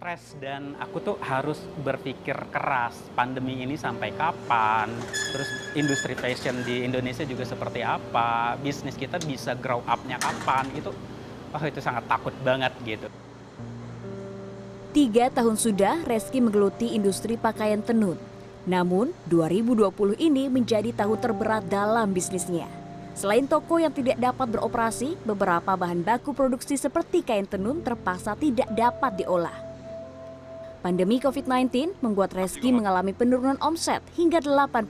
stres dan aku tuh harus berpikir keras, pandemi ini sampai kapan, terus industri fashion di Indonesia juga seperti apa, bisnis kita bisa grow up-nya kapan, itu sangat takut banget gitu. 3 tahun sudah Reski menggeluti industri pakaian tenun. Namun, 2020 ini menjadi tahun terberat dalam bisnisnya. Selain toko yang tidak dapat beroperasi, beberapa bahan baku produksi seperti kain tenun terpaksa tidak dapat diolah. Pandemi COVID-19 membuat Reski mengalami penurunan omset hingga 80%.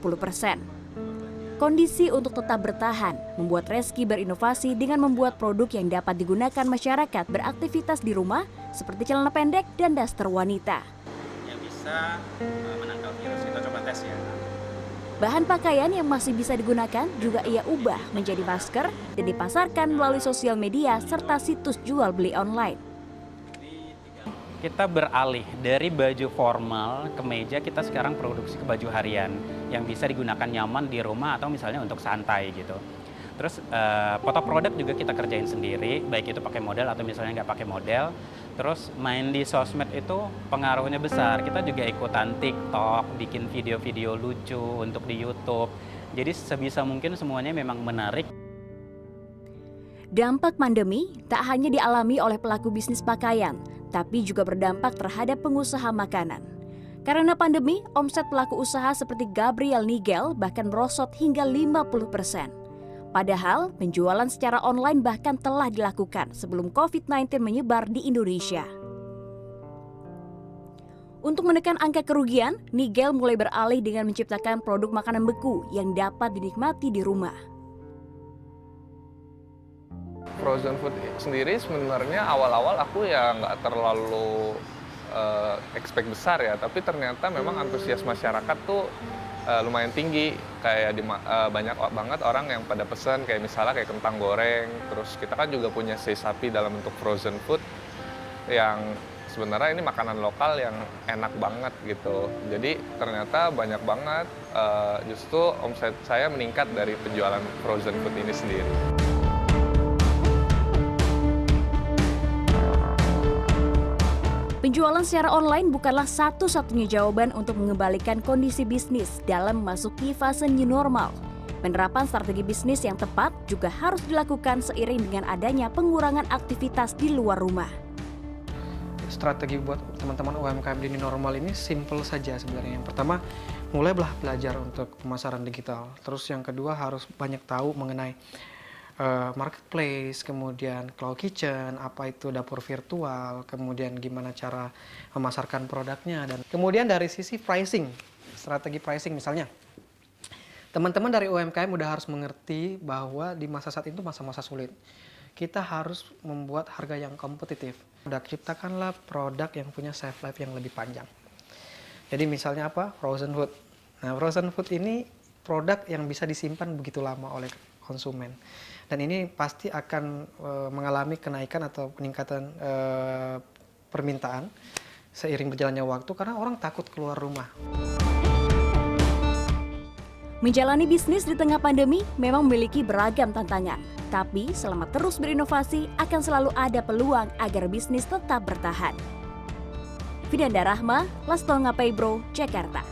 Kondisi untuk tetap bertahan membuat Reski berinovasi dengan membuat produk yang dapat digunakan masyarakat beraktivitas di rumah seperti celana pendek dan daster wanita. Yang bisa menangkal virus, kita coba tes ya. Bahan pakaian yang masih bisa digunakan juga ia ubah menjadi masker dan dipasarkan melalui sosial media serta situs jual beli online. Kita beralih dari baju formal ke meja, kita sekarang produksi ke baju harian yang bisa digunakan nyaman di rumah atau misalnya untuk santai gitu. Terus foto produk juga kita kerjain sendiri, baik itu pakai model atau misalnya nggak pakai model. Terus main di sosmed itu pengaruhnya besar, kita juga ikutan TikTok, bikin video-video lucu untuk di YouTube. Jadi sebisa mungkin semuanya memang menarik. Dampak pandemi tak hanya dialami oleh pelaku bisnis pakaian, tapi juga berdampak terhadap pengusaha makanan. Karena pandemi, omset pelaku usaha seperti Gabriel Nigel bahkan merosot hingga 50%. Padahal penjualan secara online bahkan telah dilakukan sebelum COVID-19 menyebar di Indonesia. Untuk menekan angka kerugian, Nigel mulai beralih dengan menciptakan produk makanan beku yang dapat dinikmati di rumah. Frozen food sendiri sebenarnya awal-awal aku ya nggak terlalu expect besar ya, tapi ternyata memang antusias masyarakat tuh lumayan tinggi. Kayak banyak banget orang yang pada pesan kayak misalnya kayak kentang goreng, terus kita kan juga punya sei sapi dalam bentuk frozen food yang sebenarnya ini makanan lokal yang enak banget gitu. Jadi ternyata banyak banget, justru omset saya meningkat dari penjualan frozen food ini sendiri. Penjualan secara online bukanlah satu-satunya jawaban untuk mengembalikan kondisi bisnis dalam memasuki fase new normal. Penerapan strategi bisnis yang tepat juga harus dilakukan seiring dengan adanya pengurangan aktivitas di luar rumah. Strategi buat teman-teman UMKM di new normal ini simple saja sebenarnya. Yang pertama, mulailah belajar untuk pemasaran digital. Terus yang kedua harus banyak tahu mengenai marketplace, kemudian cloud kitchen, apa itu dapur virtual, kemudian gimana cara memasarkan produknya, dan kemudian dari sisi pricing, strategi pricing misalnya. Teman-teman dari UMKM udah harus mengerti bahwa di masa saat itu masa-masa sulit. Kita harus membuat harga yang kompetitif. Udah ciptakanlah produk yang punya shelf life yang lebih panjang. Jadi misalnya apa? Frozen food. Nah, frozen food ini produk yang bisa disimpan begitu lama oleh konsumen. Dan ini pasti akan mengalami kenaikan atau peningkatan permintaan seiring berjalannya waktu karena orang takut keluar rumah. Menjalani bisnis di tengah pandemi memang memiliki beragam tantangan. Tapi selama terus berinovasi akan selalu ada peluang agar bisnis tetap bertahan. Vidanda Rahma, Lastonga Peibro, Jakarta.